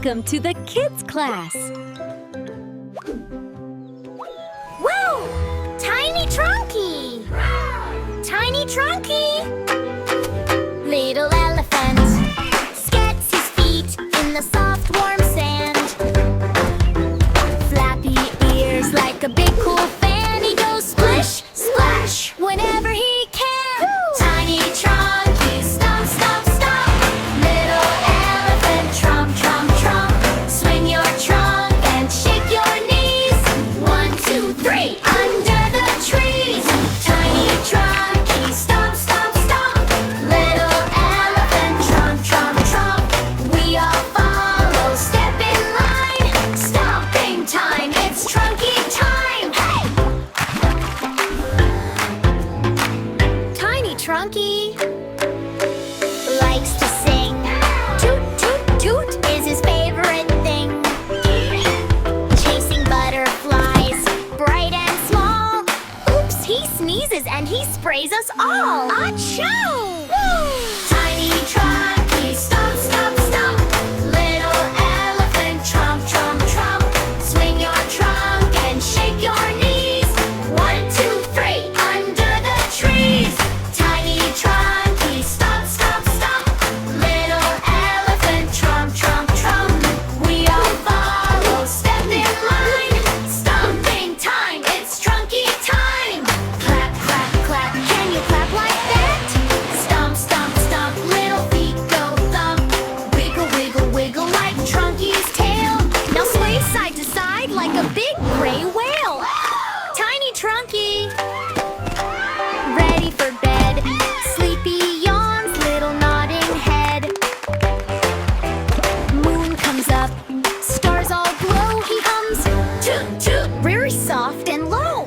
Welcome to the kids class. Whoa! Tiny Trunky! Tiny Trunky! Little elephant skets his feet in the soft warm sand. Flappy ears like a big cool fan. He goes splish, splash whenever he can. Tiny Trunky, stomp, stomp, stomp. Little elephant, tromp, tromp, tromp. Swing your trunk and shake your knees. 1, 2, 3, under the trees. Tiny Trunky, stomp, stomp, stomp. Little elephant, tromp, tromp, tromp. We all follow, step in line. Stomping time, it's Trunky time. Hey! Tiny Trunky likes to sing. Toot, toot, toot is his favorite thing. Chasing butterflies, bright and small. Oops, he sneezes and he sprays us all. Achoo! Tiny Trunky, stomp, stomp, stomp. Little elephant, tromp, tromp, tromp. Swing your trunk and shake your knees. 1, 2, 3, under the trees. Tiny Trunky, stomp, stomp, stomp. Little elephant, tromp, tromp, tromp. We all follow, step in line. Stomping time, it's Trunky time. Clap, clap, clap, can you clap like that? Stomp, stomp, stomp, little feet go thump. Wiggle, wiggle, wiggle like Trunky's tail. Now sway side to side like a big gray whale. Tiny Trunky, ready for bed. Sleepy yawns, little nodding head. Moon comes up, stars all glow. He hums, toot toot, very soft and low.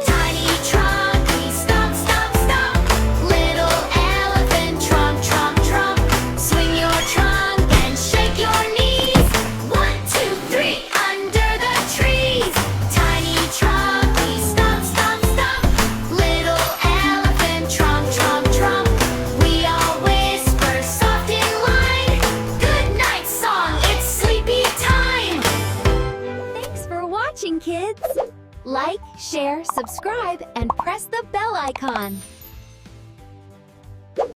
Tiny Trunky, stomp, stomp, stomp. Little elephant, tromp, tromp, tromp. Swing your trunk and shake your knees. 1, 2, 3, under the trees. Tiny Trunky, stomp, stomp, stomp. Little elephant, tromp, tromp, tromp. We all whisper soft in line. Good night song, it's sleepy time. Thanks for watching, kids. Like, share, subscribe, and press the bell icon.